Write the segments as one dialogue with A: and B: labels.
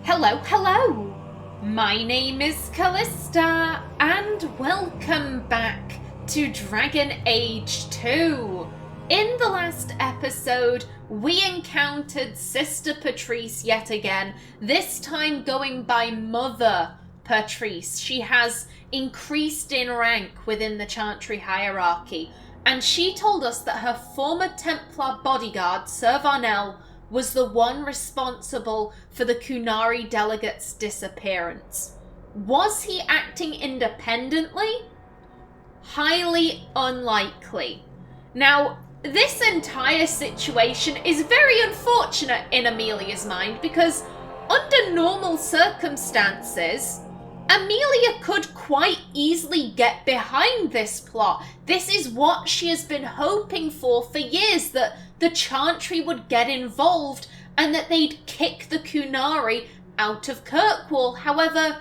A: Hello, hello! My name is Callista, and welcome back to Dragon Age 2. In the last episode, we encountered Sister Petrice yet again, this time going by Mother Petrice. She has increased in rank within the Chantry hierarchy, and she told us that her former Templar bodyguard, Ser Varnell, was the one responsible for the Qunari delegate's disappearance. Was he acting independently? Highly unlikely. Now, this entire situation is very unfortunate in Amelia's mind because under normal circumstances, Amelia could quite easily get behind this plot. This is what she has been hoping for years, that the Chantry would get involved and that they'd kick the Qunari out of Kirkwall. However,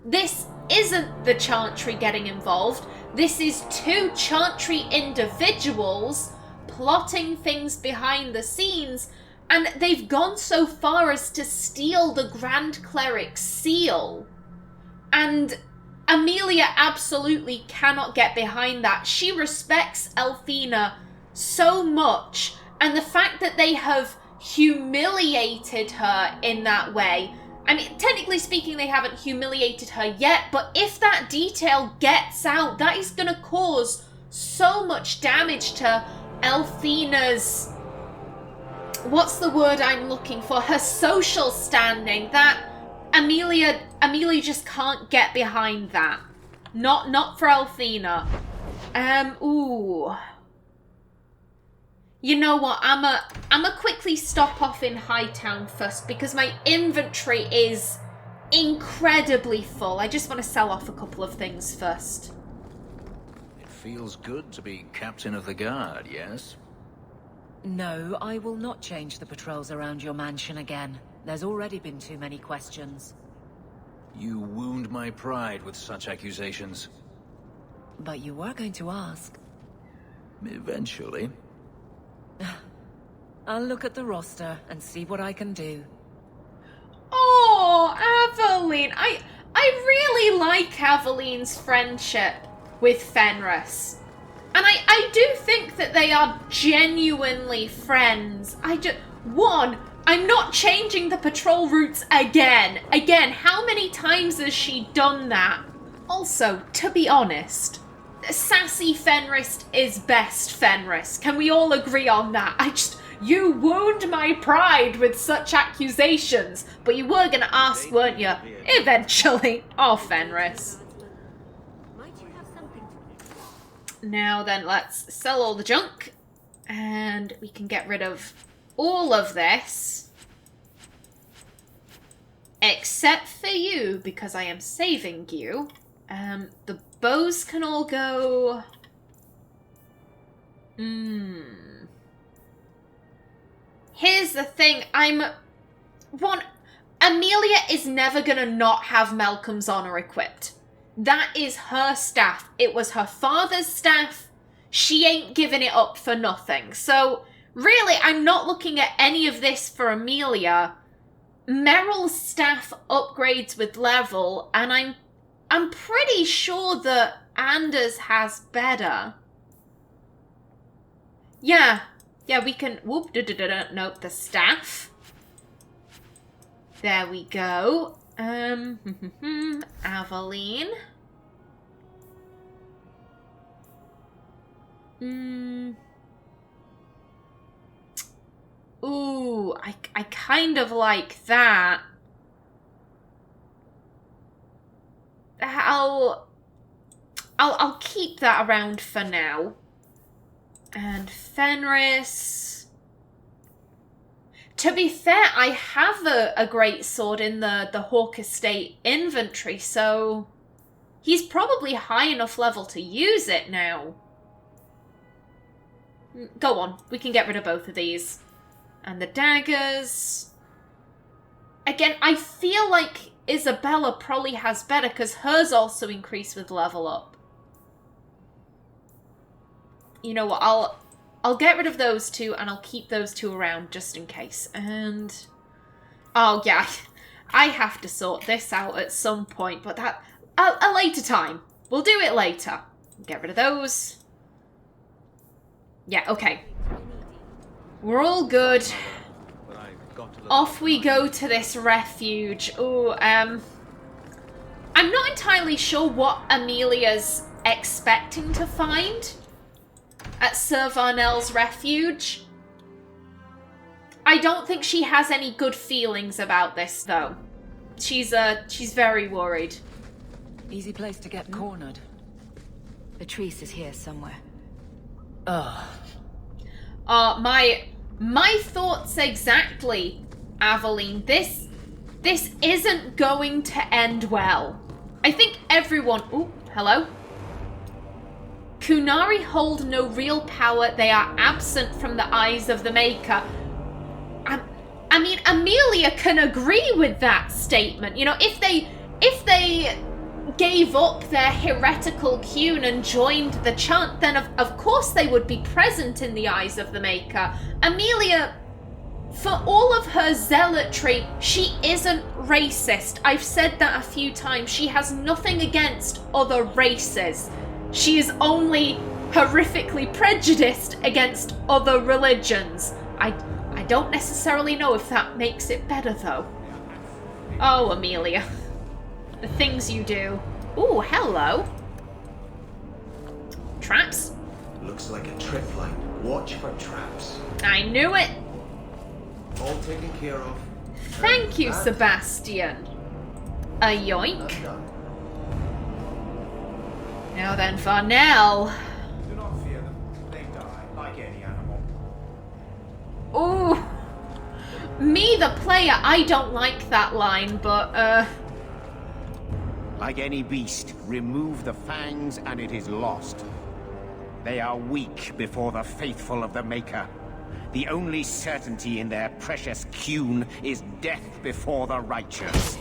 A: this isn't the Chantry getting involved. This is two Chantry individuals plotting things behind the scenes, and they've gone so far as to steal the Grand Cleric's seal. And Amelia absolutely cannot get behind that. She respects Elfina so much, and the fact that they have humiliated her in that way, I mean, technically speaking, they haven't humiliated her yet, but if that detail gets out, that is going to cause so much damage to Elfina's, what's the word I'm looking for, her social standing, that Amelia just can't get behind that. Not for Elfina. Ooh. You know what, I'ma quickly stop off in Hightown first because my inventory is incredibly full. I just want to sell off a couple of things first.
B: It feels good to be captain of the guard, yes?
C: No, I will not change the patrols around your mansion again. There's already been too many questions.
B: You wound my pride with such accusations.
C: But you were going to ask.
B: Eventually.
C: I'll look at the roster and see what I can do.
A: Oh, Aveline. I really like Aveline's friendship with Fenris. And I do think that they are genuinely friends. I'm not changing the patrol routes again. Again, how many times has she done that? Also, to be honest, sassy Fenris is best Fenris. Can we all agree on that? You wound my pride with such accusations, but you were gonna ask, weren't you? Eventually. Oh, Fenris. Now then, let's sell all the junk, and we can get rid of all of this, except for you, because I am saving you. The bows can all go... Here's the thing, Amelia is never gonna not have Malcolm's honor equipped. That is her staff. It was her father's staff. She ain't giving it up for nothing. So, really, I'm not looking at any of this for Amelia. Meryl's staff upgrades with level, and I'm pretty sure that Anders has better. Yeah, we can... Whoop, nope, the staff. There we go. Aveline. Ooh, I kind of like that. I'll keep that around for now. And Fenris. To be fair, I have a great sword in the Hawk Estate inventory, so he's probably high enough level to use it now. Go on, we can get rid of both of these. And the daggers. Again, I feel like Isabella probably has better because hers also increased with level up. You know what, I'll get rid of those two and I'll keep those two around just in case. And oh yeah, I have to sort this out at some point, but that a later time. We'll do it later. Get rid of those. Yeah, okay. We're all good. Off we go to this refuge. Ooh, I'm not entirely sure what Amelia's expecting to find at Ser Varnell's refuge. I don't think she has any good feelings about this, though. She's very worried.
C: Easy place to get cornered.
D: Petrice is here somewhere.
C: Ugh.
A: My thoughts exactly, Aveline. This isn't going to end well. I think everyone... Ooh, hello? Qunari hold no real power. They are absent from the eyes of the Maker. I mean, Amelia can agree with that statement. You know, if they gave up their heretical Qun and joined the chant, then of course they would be present in the eyes of the Maker. Amelia, for all of her zealotry, she isn't racist. I've said that a few times. She has nothing against other races. She is only horrifically prejudiced against other religions. I don't necessarily know if that makes it better, though. Oh, Amelia. The things you do. Ooh, hello. Traps?
E: Looks like a tripline. Watch for traps.
A: I knew it.
E: All taken care of.
A: Thank you, Sebastian. A yoink. Now then, Varnell.
E: Do not fear them. They die like any animal.
A: Ooh. Me, the player, I don't like that line, but,
F: Like any beast, remove the fangs and it is lost. They are weak before the faithful of the Maker. The only certainty in their precious Qun is death before the righteous.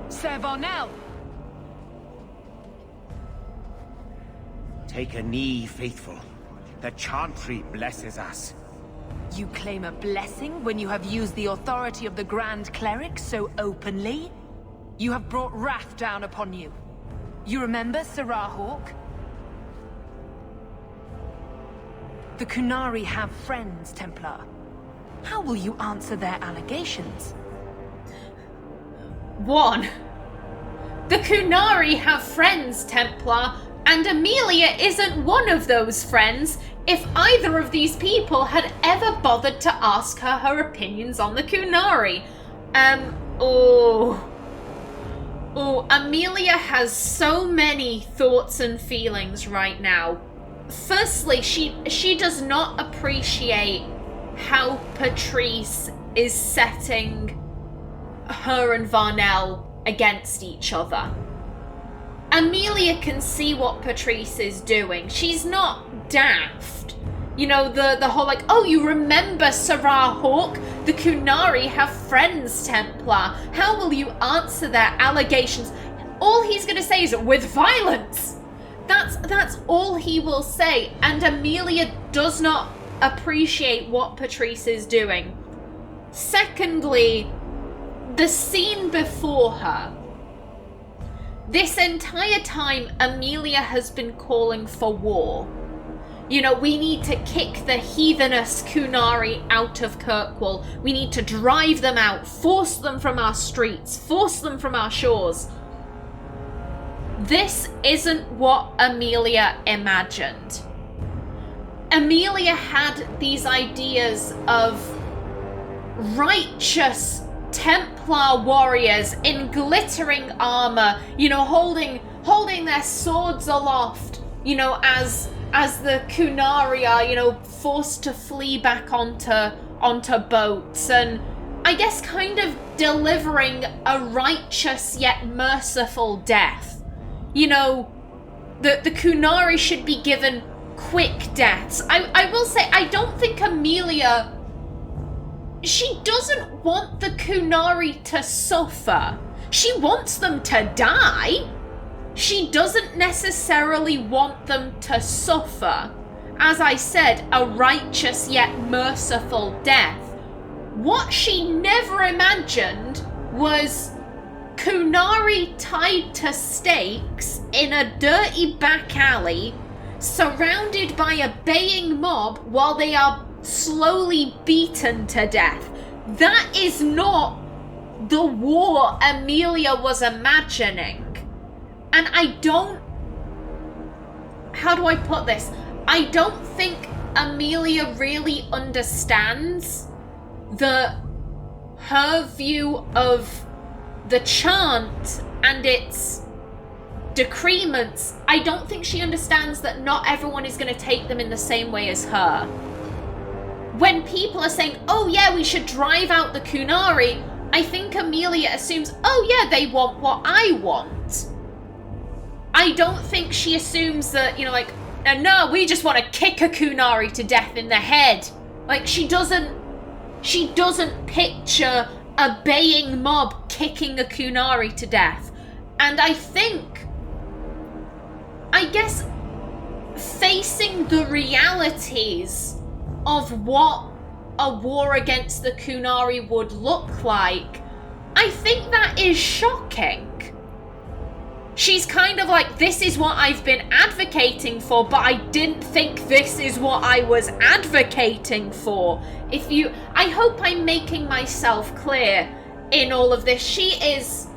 D: Ser Varnell!
F: Take a knee, faithful. The chantry blesses us.
D: You claim a blessing when you have used the authority of the Grand Cleric so openly? You have brought wrath down upon you. You remember Sarah Hawk? The Qunari have friends, Templar. How will you answer their allegations?
A: 1. The Qunari have friends, Templar, and Amelia isn't one of those friends. If either of these people had ever bothered to ask her opinions on the Qunari. Amelia has so many thoughts and feelings right now. Firstly, she does not appreciate how Petrice is setting her and Varnell against each other. Amelia can see what Petrice is doing. She's not daft. You know, the whole like, oh, you remember Sarah Hawk? The Qunari have friends, Templar. How will you answer their allegations? All he's going to say is, with violence. That's all he will say. And Amelia does not appreciate what Petrice is doing. Secondly, the scene before her. This entire time, Amelia has been calling for war. You know, we need to kick the heathenous Qunari out of Kirkwall. We need to drive them out, force them from our streets, force them from our shores. This isn't what Amelia imagined. Amelia had these ideas of righteous Templar warriors in glittering armor, you know, holding their swords aloft, you know, as the Qunari are, you know, forced to flee back onto boats, and I guess kind of delivering a righteous yet merciful death. You know, the Qunari should be given quick deaths. I will say, I don't think Amelia... She doesn't want the Qunari to suffer. She wants them to die. She doesn't necessarily want them to suffer. as I said, a righteous yet merciful death. What she never imagined was Qunari tied to stakes in a dirty back alley, surrounded by a baying mob while they are slowly beaten to death. That is not the war Amelia was imagining. And how do I put this? I don't think Amelia really understands her view of the chant and its decrements. I don't think she understands that not everyone is going to take them in the same way as her. When people are saying, oh yeah, we should drive out the Qunari, I think Amelia assumes, oh yeah, they want what I want. I don't think she assumes that, like, no, we just want to kick a Qunari to death in the head. Like, she doesn't picture a baying mob kicking a Qunari to death. And I guess facing the realities of what a war against the Qunari would look like, I think that is shocking. She's kind of like, this is what I've been advocating for, but I didn't think this is what I was advocating for. I hope I'm making myself clear in all of this. She is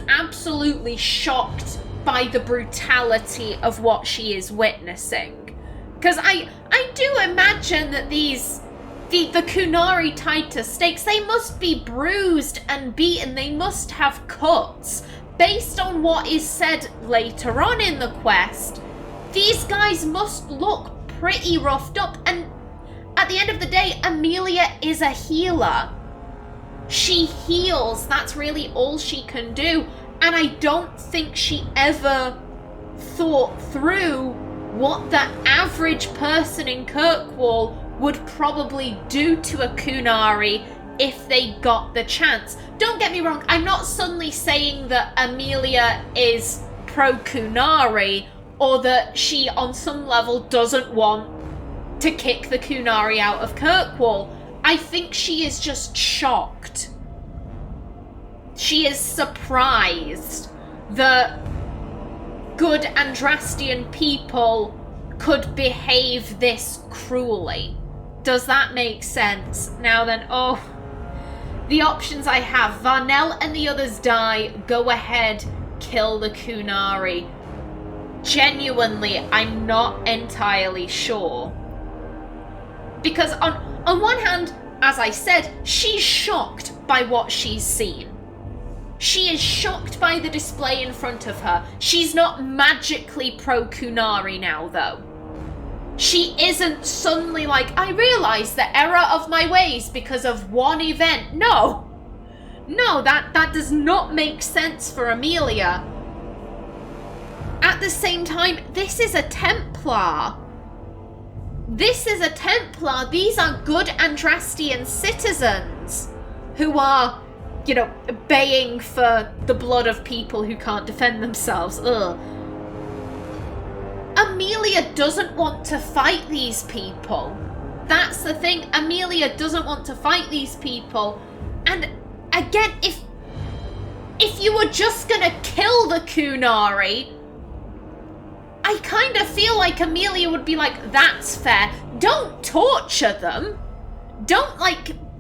A: absolutely shocked by the brutality of what she is witnessing. Because I do imagine that the Qunari tied to stakes, they must be bruised and beaten, they must have cuts. Based on what is said later on in the quest, these guys must look pretty roughed up. And at the end of the day, Amelia is a healer. She heals. That's really all she can do. And I don't think she ever thought through what the average person in Kirkwall would probably do to a Qunari if they got the chance. Don't get me wrong, I'm not suddenly saying that Amelia is pro-Qunari or that she on some level doesn't want to kick the Qunari out of Kirkwall. I think she is just shocked. She is surprised that good Andrastian people could behave this cruelly. Does that make sense? Now then, the options I have. Varnell and the others die. Go ahead, kill the Qunari. Genuinely, I'm not entirely sure. Because on one hand, as I said, she's shocked by what she's seen. She is shocked by the display in front of her. She's not magically pro-Qunari now, though. She isn't suddenly like, I realise the error of my ways because of one event. No, that does not make sense for Amelia. At the same time, this is a Templar. These are good Andrastian citizens who are, baying for the blood of people who can't defend themselves. Ugh. Amelia doesn't want to fight these people. That's the thing. Amelia doesn't want to fight these people. And again, if you were just gonna kill the Qunari, I kind of feel like Amelia would be like, that's fair. Don't torture them. Don't,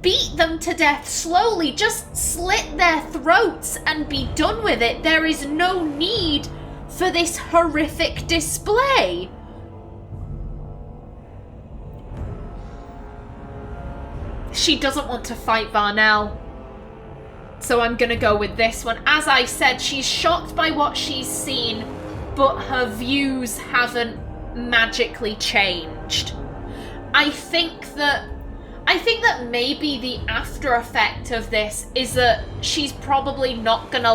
A: beat them to death slowly. Just slit their throats and be done with it. There is no need for this horrific display. She doesn't want to fight Varnell. So I'm gonna go with this one. As I said, she's shocked by what she's seen, but her views haven't magically changed. I think that maybe the after effect of this is that she's probably not gonna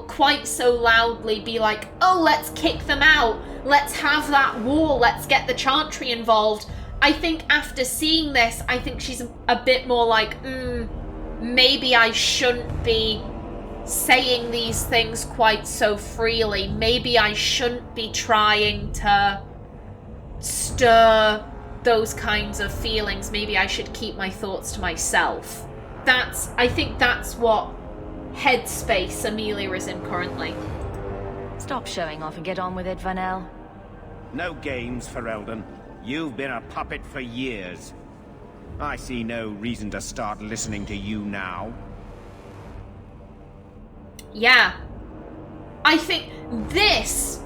A: quite so loudly be like, oh, let's kick them out, let's have that war, let's get the Chantry involved. I think after seeing this, I think she's a bit more like, maybe I shouldn't be saying these things quite so freely. Maybe I shouldn't be trying to stir those kinds of feelings. Maybe I should keep my thoughts to myself. I think that's what headspace Amelia is in currently.
G: Stop showing off and get on with it, Varnell.
F: No games for Eldon. You've been a puppet for years. I see no reason to start listening to you now.
A: Yeah. I think this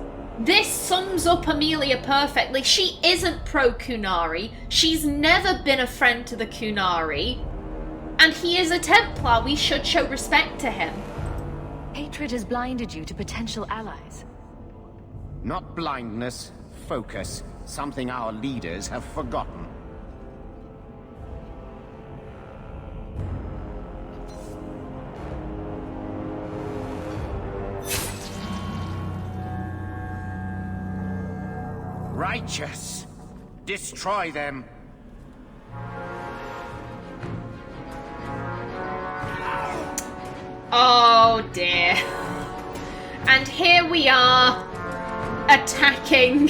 A: sums up Amelia perfectly. She isn't pro-Qunari. She's never been a friend to the Qunari. And he is a Templar. We should show respect to him.
G: Hatred has blinded you to potential allies.
F: Not blindness, focus. Something our leaders have forgotten. Righteous! Destroy them!
A: Oh dear. And here we are, attacking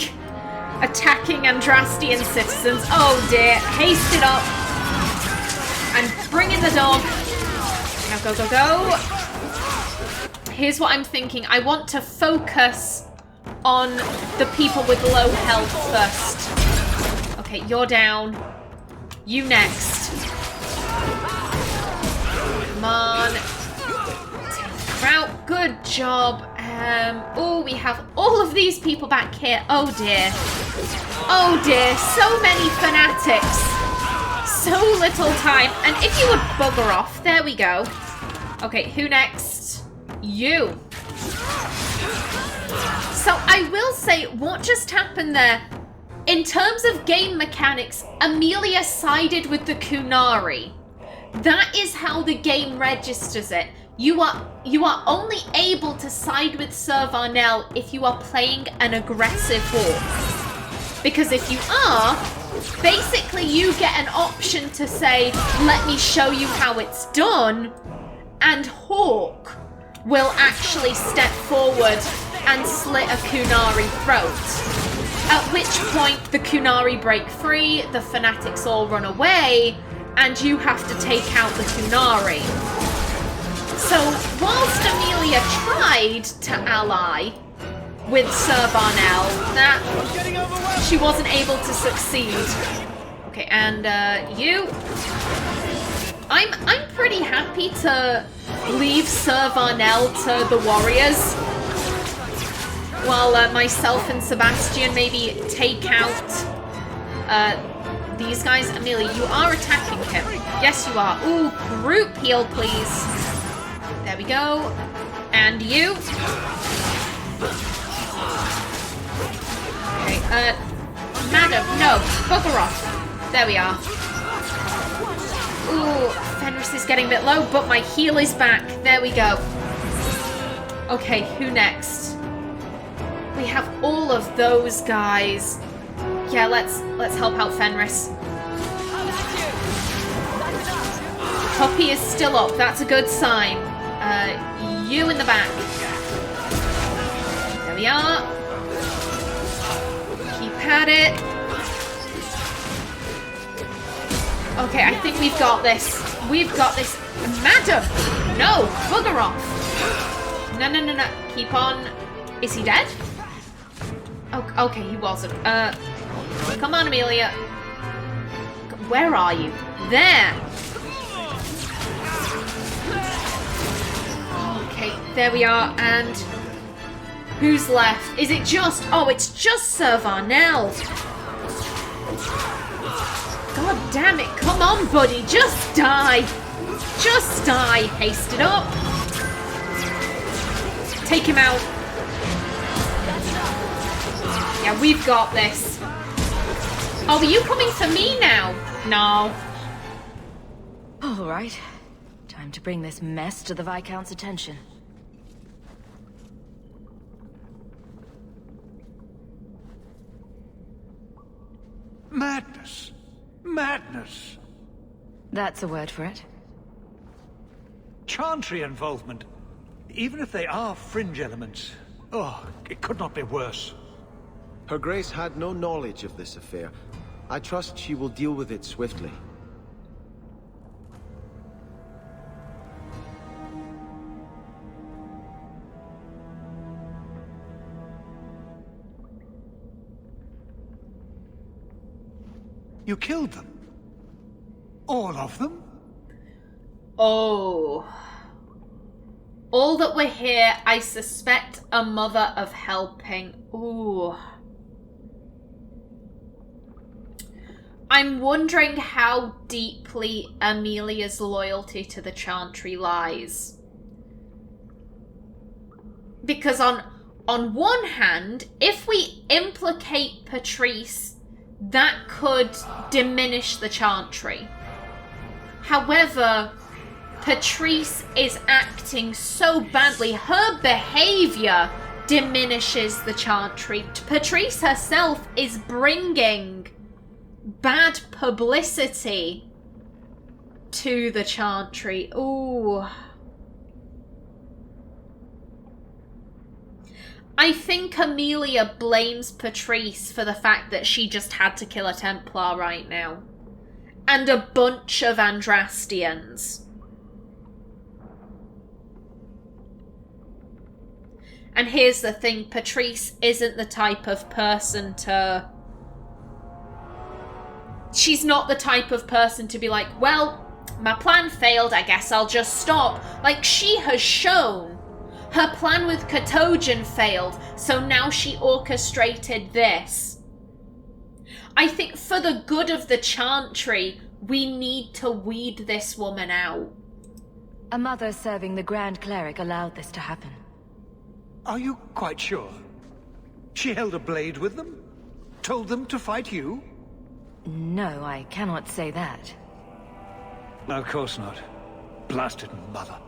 A: Andrastian citizens. Oh dear. Haste it up. And bring in the dog. Now go, go, go. Here's what I'm thinking. I want to focus on the people with low health first. Okay, you're down. You next. Come on. Out. Good job. Oh, we have all of these people back here. Oh dear. Oh dear. So many fanatics. So little time. And if you would bugger off. There we go. Okay, who next? You. So I will say, what just happened there? In terms of game mechanics, Amelia sided with the Qunari. That is how the game registers it. You are only able to side with Ser Varnell if you are playing an aggressive hawk. Because if you are, basically you get an option to say, let me show you how it's done, and Hawk will actually step forward and slit a Qunari throat. At which point the Qunari break free, the fanatics all run away, and you have to take out the Qunari. So, whilst Amelia tried to ally with Ser Varnell, that she wasn't able to succeed. Okay, and you. I'm pretty happy to leave Ser Varnell to the warriors, while myself and Sebastian maybe take out these guys. Amelia, you are attacking him. Yes, you are. Ooh, group heal, please. There we go. And you. Okay, madam, no. Bugger off. There we are. Ooh, Fenris is getting a bit low, but my heal is back. There we go. Okay, who next? We have all of those guys. Yeah, let's help out Fenris. Poppy is still up. That's a good sign. You in the back. There we are. Keep at it. Okay, I think we've got this. We've got this. Madam! No! Bugger off! No, no, no, no. Keep on. Is he dead? Oh, okay, he wasn't. Come on, Amelia. Where are you? There! Okay, there we are, and who's left? Is it just... Oh, it's just Ser Varnell. God damn it, come on, buddy, just die. Just die. Haste it up. Take him out. Yeah, we've got this. Oh, are you coming for me now? No.
G: All right. Time to bring this mess to the Viscount's attention.
H: Madness. Madness.
G: That's a word for it.
H: Chantry involvement. Even if they are fringe elements. Oh, it could not be worse.
I: Her Grace had no knowledge of this affair. I trust she will deal with it swiftly.
H: You killed them? All of them?
A: Oh. All that were here, I suspect a mother of helping. Ooh. I'm wondering how deeply Amelia's loyalty to the Chantry lies. Because on one hand, if we implicate Petrice, that could diminish the Chantry. However, Petrice is acting so badly. Her behavior diminishes the Chantry. Petrice herself is bringing bad publicity to the Chantry. Ooh. I think Amelia blames Petrice for the fact that she just had to kill a Templar right now. And a bunch of Andrastians. And here's the thing, Petrice isn't the type of person to... She's not the type of person to be like, well, my plan failed, I guess I'll just stop. Like, she has shown her plan with Katogen failed, so now she orchestrated this. I think for the good of the Chantry, we need to weed this woman out.
G: A mother serving the Grand Cleric allowed this to happen.
H: Are you quite sure? She held a blade with them? Told them to fight you?
G: No, I cannot say that.
H: Of course not. Blasted mother.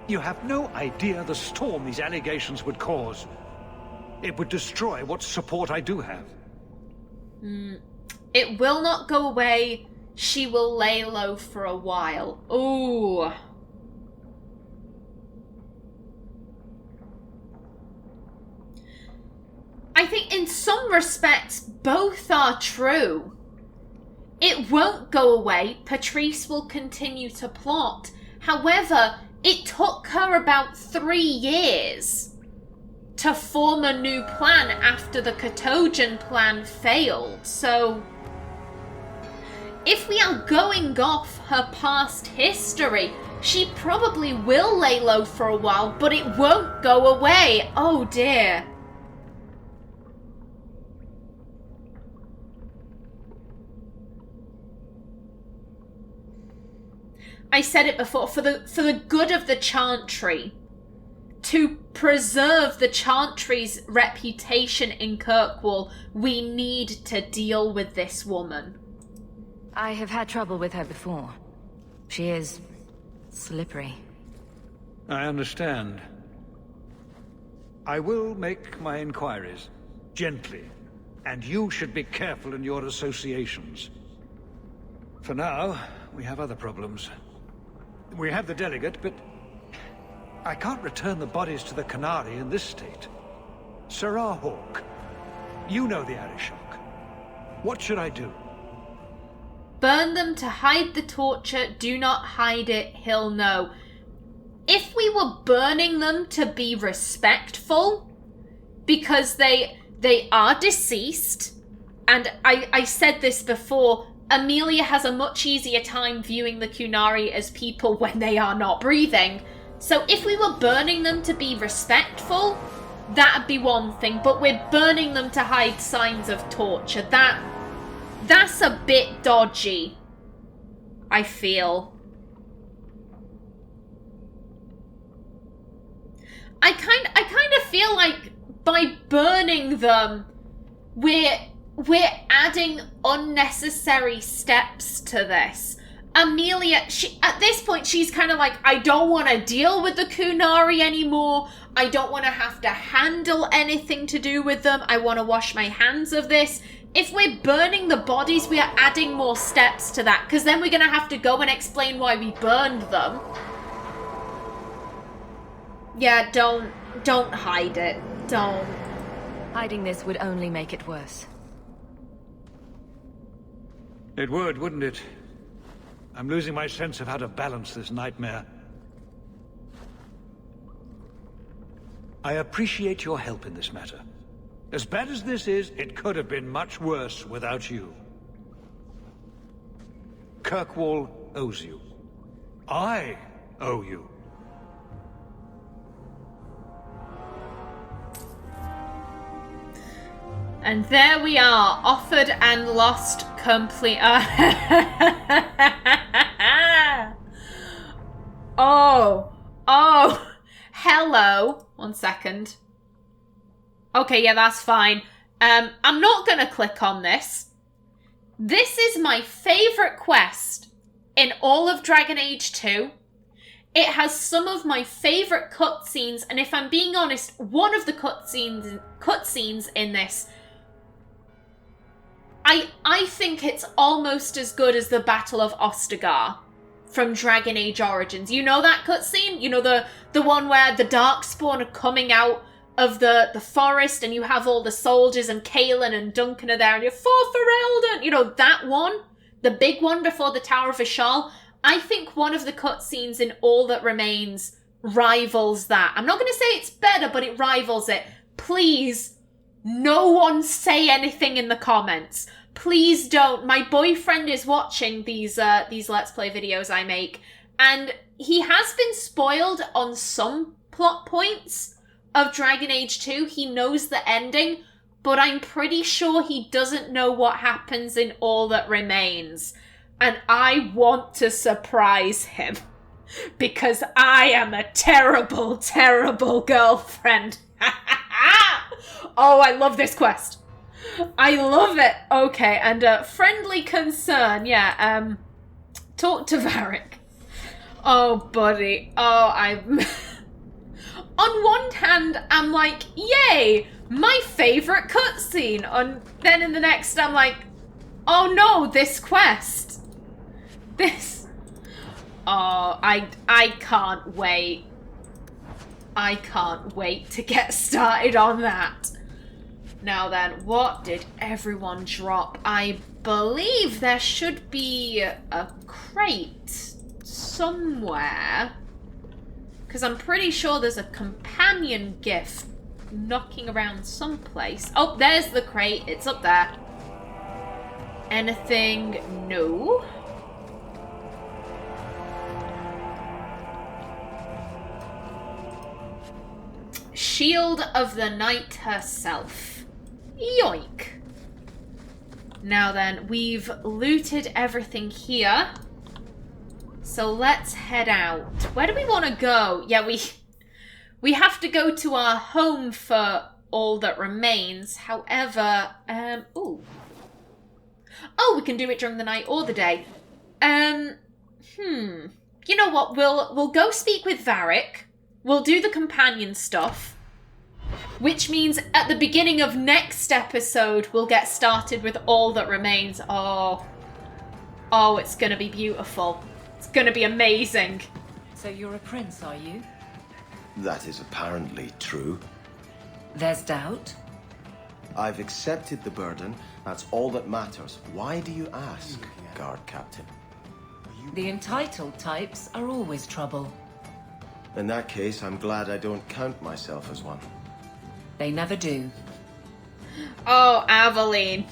H: You have no idea the storm these allegations would cause. It would destroy what support I do have.
A: It will not go away. She will lay low for a while. Ooh. I think in some respects, both are true. It won't go away. Petrice will continue to plot. However, it took her about 3 years to form a new plan after the Katogen plan failed. So, if we are going off her past history, she probably will lay low for a while, but it won't go away. Oh dear. I said it before, for the good of the Chantry, to preserve the Chantry's reputation in Kirkwall, we need to deal with this woman.
G: I have had trouble with her before. She is slippery.
H: I understand. I will make my inquiries, gently, and you should be careful in your associations. For now, we have other problems. We have the delegate, but I can't return the bodies to the Qunari in this state. Ser Hawk, you know the Arishok. What should I do?
A: Burn them to hide the torture. Do not hide it. He'll know. If we were burning them to be respectful, because they are deceased, and I said this before, Amelia has a much easier time viewing the Qunari as people when they are not breathing. So if we were burning them to be respectful, that'd be one thing. But we're burning them to hide signs of torture. That's a bit dodgy, I feel. I kind of feel like by burning them, we're adding unnecessary steps to this. Amelia, at this point, she's kind of like, I don't want to deal with the Qunari anymore. I don't want to have to handle anything to do with them. I want to wash my hands of this. If we're burning the bodies, we are adding more steps to that, because then we're going to have to go and explain why we burned them. Yeah, don't hide it. Don't.
G: Hiding this would only make it worse.
H: It would, wouldn't it? I'm losing my sense of how to balance this nightmare. I appreciate your help in this matter. As bad as this is, it could have been much worse without you. Kirkwall owes you. I owe you.
A: And there we are, offered and lost complete. Oh, hello. 1 second. Okay, yeah, that's fine. I'm not gonna click on this. This is my favorite quest in all of Dragon Age 2. It has some of my favorite cutscenes, and if I'm being honest, one of the cutscenes in this, I think it's almost as good as the Battle of Ostagar from Dragon Age Origins. You know that cutscene? You know the one where the Darkspawn are coming out of the forest and you have all the soldiers and Kaelin and Duncan are there and you're for Ferelden. You know, that one? The big one before the Tower of Vishal? I think one of the cutscenes in All That Remains rivals that. I'm not going to say it's better, but it rivals it. Please, no one say anything in the comments. Please don't. My boyfriend is watching these Let's Play videos I make, and he has been spoiled on some plot points of Dragon Age 2. He knows the ending, but I'm pretty sure he doesn't know what happens in All That Remains. And I want to surprise him, because I am a terrible, terrible girlfriend. Oh, I love this quest. I love it. Okay, and friendly concern, yeah, talk to Varric. Oh, buddy. Oh, I'm... On one hand, I'm like, yay, my favourite cutscene. Then in the next, I'm like, oh no, this quest. This... Oh, I can't wait. I can't wait to get started on that. Now then, what did everyone drop? I believe there should be a crate somewhere. Because I'm pretty sure there's a companion gift knocking around someplace. Oh, there's the crate. It's up there. Anything? No. Shield of the Knight herself. Yoink. Now then, we've looted everything here. So let's head out. Where do we want to go? Yeah, we have to go to our home for All That Remains. However, ooh. Oh, we can do it during the night or the day. You know what? We'll go speak with Varric. We'll do the companion stuff. Which means at the beginning of next episode, we'll get started with All That Remains. Oh, it's gonna be beautiful. It's gonna be amazing.
C: So you're a prince, are you?
I: That is apparently true.
C: There's doubt?
I: I've accepted the burden. That's all that matters. Why do you ask, guard captain?
C: The entitled types are always trouble.
I: In that case, I'm glad I don't count myself as one.
C: They never do.
A: Oh, Aveline.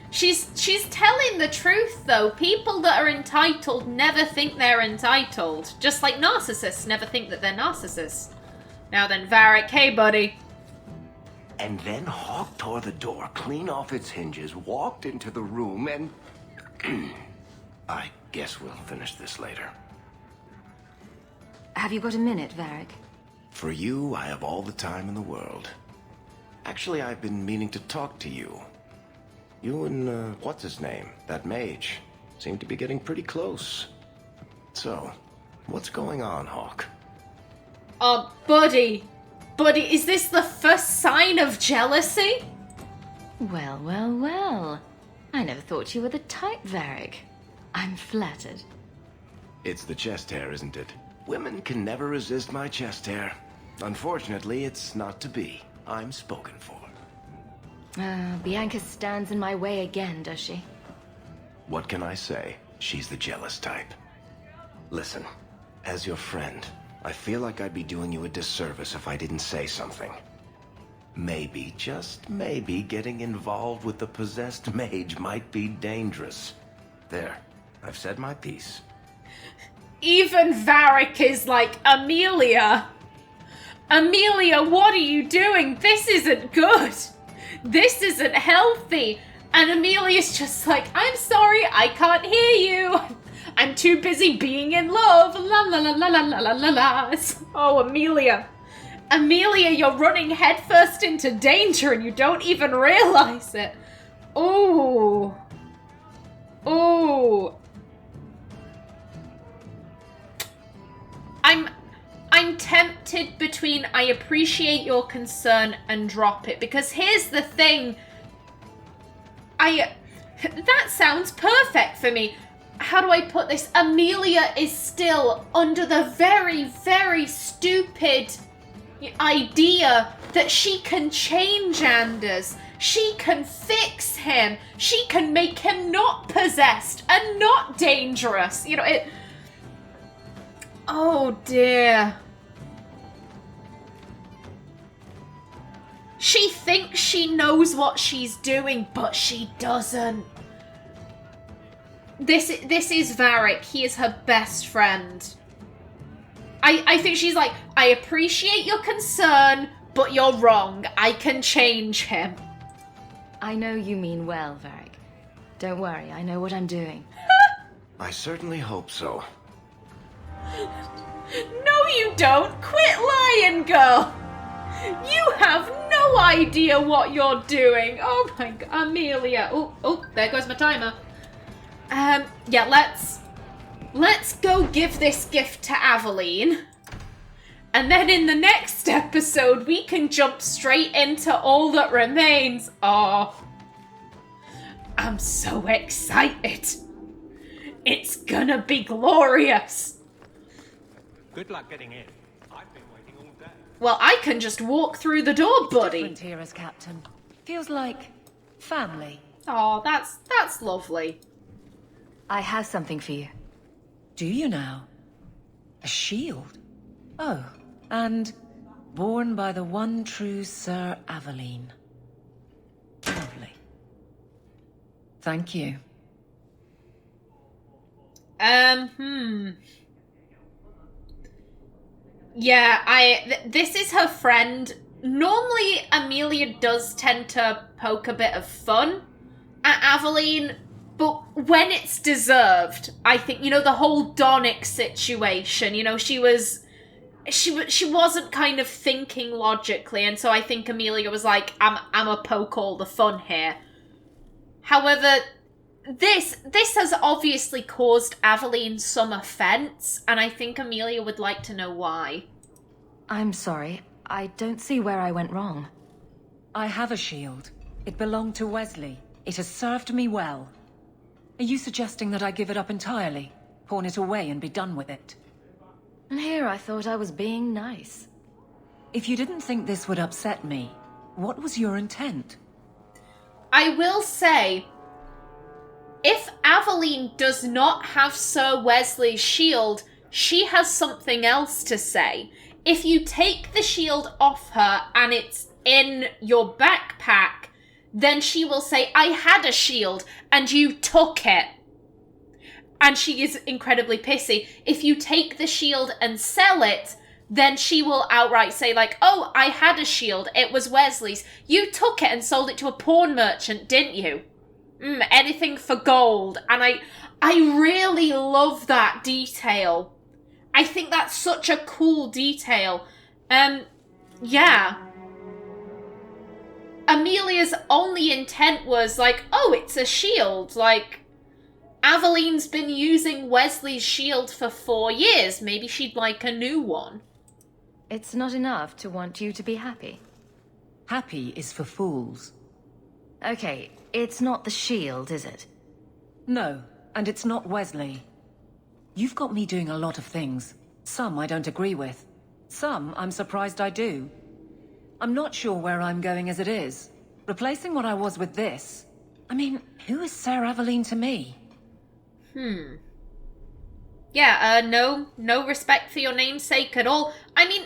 A: She's telling the truth, though. People that are entitled never think they're entitled. Just like narcissists never think that they're narcissists. Now then, Varric, hey, buddy.
J: And then Hawk tore the door clean off its hinges, walked into the room, and... I guess we'll finish this later.
G: Have you got a minute, Varric?
J: For you, I have all the time in the world. Actually, I've been meaning to talk to you. You and, what's his name? That mage. Seem to be getting pretty close. So, what's going on, Hawk?
A: Oh, buddy. Buddy, is this the first sign of jealousy?
G: Well, well, well. I never thought you were the type, Varric. I'm flattered.
J: It's the chest hair, isn't it? Women can never resist my chest hair. Unfortunately, it's not to be. I'm spoken for.
G: Bianca stands in my way again, does she?
J: What can I say? She's the jealous type. Listen, as your friend, I feel like I'd be doing you a disservice if I didn't say something. Maybe, just maybe, getting involved with the possessed mage might be dangerous. There, I've said my piece.
A: Even Varric is like, Amelia! Amelia, what are you doing? This isn't good! This isn't healthy! And Amelia's just like, I'm sorry, I can't hear you! I'm too busy being in love! La la la la la la la la la! Oh, Amelia! Amelia, you're running headfirst into danger and you don't even realize it! Ooh! Ooh! I'm tempted between I appreciate your concern and drop it, because here's the thing. That sounds perfect for me. How do I put this? Amelia is still under the very, very stupid idea that she can change Anders. She can fix him. She can make him not possessed and not dangerous. You know, it... Oh dear. She thinks she knows what she's doing, but she doesn't. This is Varric. He is her best friend. I think she's like, I appreciate your concern, but you're wrong. I can change him.
G: I know you mean well, Varric. Don't worry, I know what I'm doing.
J: I certainly hope so.
A: No, you don't. Quit lying, girl. You have no idea what you're doing. Oh my god, Amelia. Oh, there goes my timer. Yeah, let's go give this gift to Aveline. And then in the next episode, we can jump straight into All That Remains. Oh, I'm so excited. It's gonna be glorious.
E: Good luck getting in. I've been waiting all day.
A: Well, I can just walk through the door, buddy.
C: Different here as captain. Feels like family.
A: Oh, that's lovely.
G: I have something for you.
C: Do you now? A shield? Oh, and born by the one true Sir Aveline. Lovely. Thank you.
A: Yeah, this is her friend. Normally, Amelia does tend to poke a bit of fun at Aveline, but when it's deserved, I think, you know, the whole Donick situation, you know, she wasn't kind of thinking logically, and so I think Amelia was like, I'm a poke all the fun here. However, this has obviously caused Aveline some offense, and I think Amelia would like to know why.
G: I'm sorry, I don't see where I went wrong.
C: I have a shield. It belonged to Wesley. It has served me well. Are you suggesting that I give it up entirely? Pawn it away and be done with it?
G: And here I thought I was being nice.
C: If you didn't think this would upset me, what was your intent?
A: I will say, if Aveline does not have Sir Wesley's shield, she has something else to say. If you take the shield off her and it's in your backpack, then she will say, I had a shield and you took it. And she is incredibly pissy. If you take the shield and sell it, then she will outright say like, oh, I had a shield, it was Wesley's. You took it and sold it to a pawn merchant, didn't you? Anything for gold. And I really love that detail. I think that's such a cool detail. Yeah. Amelia's only intent was like, oh, it's a shield. Like, Aveline's been using Wesley's shield for 4 years. Maybe she'd like a new one.
G: It's not enough to want you to be happy.
C: Happy is for fools.
G: Okay, it's not the shield, is it?
C: No, and it's not Wesley. You've got me doing a lot of things. Some I don't agree with. Some I'm surprised I do. I'm not sure where I'm going as it is. Replacing what I was with this... I mean, who is Ser Aveline to me?
A: Yeah, no respect for your namesake at all. I mean,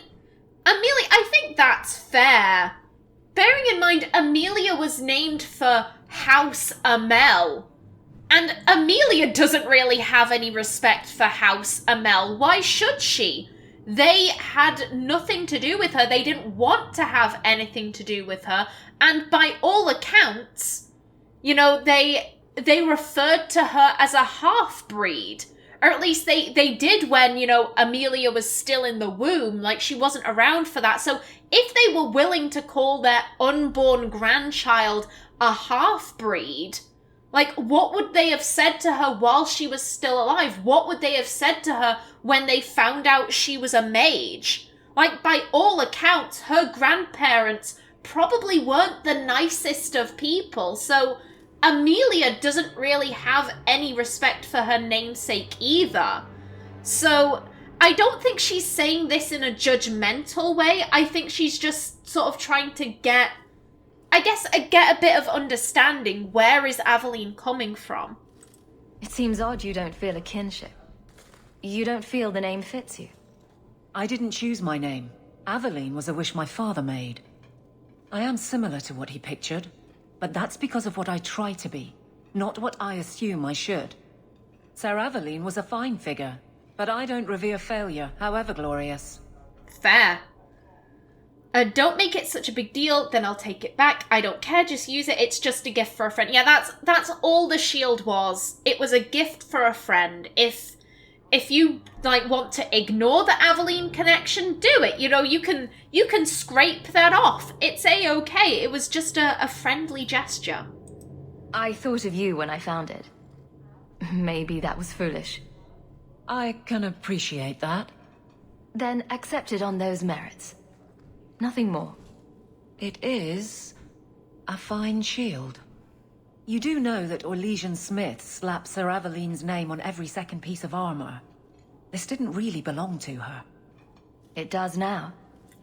A: Amelia, I think that's fair. Bearing in mind, Amelia was named for House Amel. And Amelia doesn't really have any respect for House Amel. Why should she? They had nothing to do with her. They didn't want to have anything to do with her. And by all accounts, you know, they referred to her as a half-breed. Or at least they did when, you know, Amelia was still in the womb. Like, she wasn't around for that. So if they were willing to call their unborn grandchild a half-breed, like, what would they have said to her while she was still alive? What would they have said to her when they found out she was a mage? Like, by all accounts, her grandparents probably weren't the nicest of people. So Amelia doesn't really have any respect for her namesake either. So I don't think she's saying this in a judgmental way. I think she's just sort of trying to get a bit of understanding. Where is Aveline coming from?
G: It seems odd you don't feel a kinship. You don't feel the name fits you.
C: I didn't choose my name. Aveline was a wish my father made. I am similar to what he pictured, but that's because of what I try to be, not what I assume I should. Ser Aveline was a fine figure, but I don't revere failure, however glorious.
A: Fair. Don't make it such a big deal, then I'll take it back. I don't care, just use it. It's just a gift for a friend. Yeah, that's all the shield was. It was a gift for a friend. If you like want to ignore the Aveline connection, do it. You know, you can scrape that off. It's a-okay. It was just a friendly gesture.
G: I thought of you when I found it. Maybe that was foolish.
C: I can appreciate that.
G: Then accept it on those merits. Nothing more.
C: It is a fine shield. You do know that Orlesian Smith slapped Ser Aveline's name on every second piece of armor. This didn't really belong to her.
G: It does now.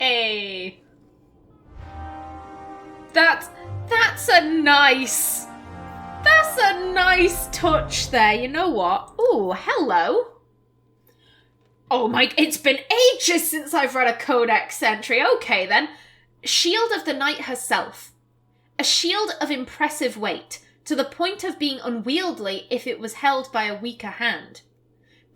A: Hey. That's a nice touch there. You know what? Ooh, hello. Oh my, it's been ages since I've read a Codex entry. Okay then. Shield of the Knight herself. A shield of impressive weight, to the point of being unwieldy if it was held by a weaker hand.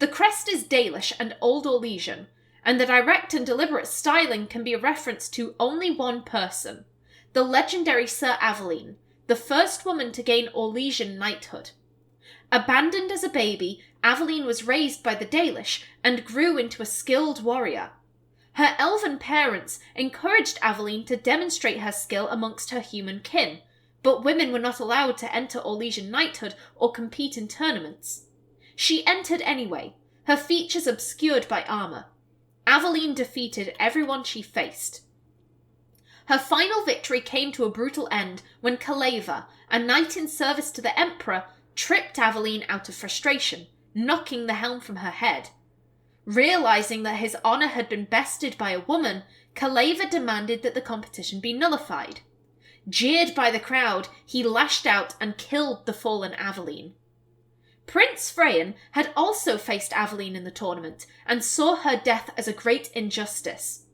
A: The crest is Dalish and Old Orlesian, and the direct and deliberate styling can be a reference to only one person, the legendary Ser Aveline, the first woman to gain Orlesian knighthood. Abandoned as a baby, Aveline was raised by the Dalish and grew into a skilled warrior. Her elven parents encouraged Aveline to demonstrate her skill amongst her human kin, but women were not allowed to enter Orlesian knighthood or compete in tournaments. She entered anyway, her features obscured by armour. Aveline defeated everyone she faced. Her final victory came to a brutal end when Kaleva, a knight in service to the Emperor, tripped Aveline out of frustration, knocking the helm from her head. Realising that his honour had been bested by a woman, Kaleva demanded that the competition be nullified. Jeered by the crowd, he lashed out and killed the fallen Aveline. Prince Freyan had also faced Aveline in the tournament, and saw her death as a great injustice.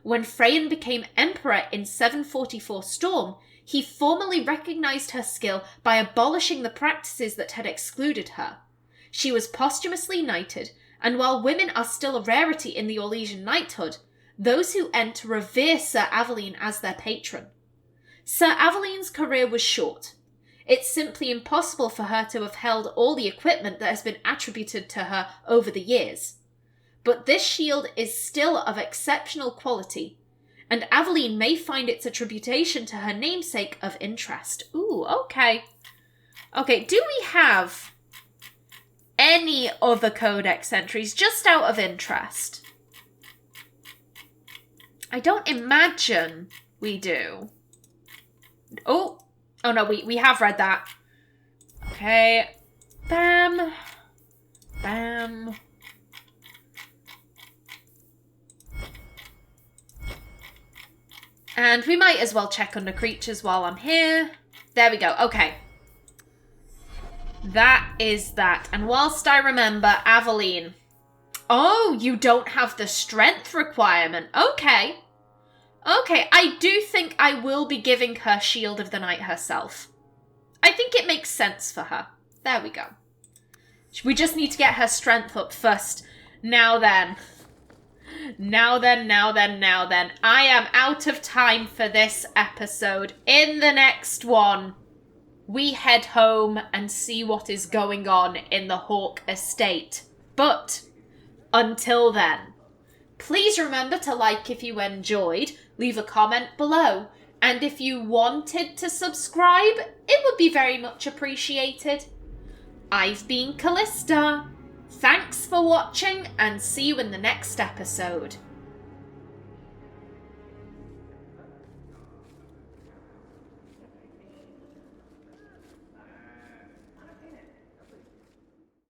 A: When Freyan became Emperor in 744 Storm, he formally recognised her skill by abolishing the practices that had excluded her. She was posthumously knighted, and while women are still a rarity in the Orlesian knighthood, those who enter revere Ser Aveline as their patron. Ser Aveline's career was short. It's simply impossible for her to have held all the equipment that has been attributed to her over the years. But this shield is still of exceptional quality, and Aveline may find its attribution to her namesake of interest. Ooh, okay. Okay, do we have any other Codex entries, just out of interest? I don't imagine we do. Oh no, we have read that. Okay. Bam. Bam. And we might as well check under creatures while I'm here. There we go. Okay. That is that. And whilst I remember, Aveline. Oh, you don't have the strength requirement. Okay. Okay, I do think I will be giving her Shield of the Night herself. I think it makes sense for her. There we go. We just need to get her strength up first. Now then. Now then. I am out of time for this episode. In the next one, we head home and see what is going on in the Hawk estate. But until then, please remember to like if you enjoyed, leave a comment below, and if you wanted to subscribe, it would be very much appreciated. I've been Callista. Thanks for watching, and see you in the next episode.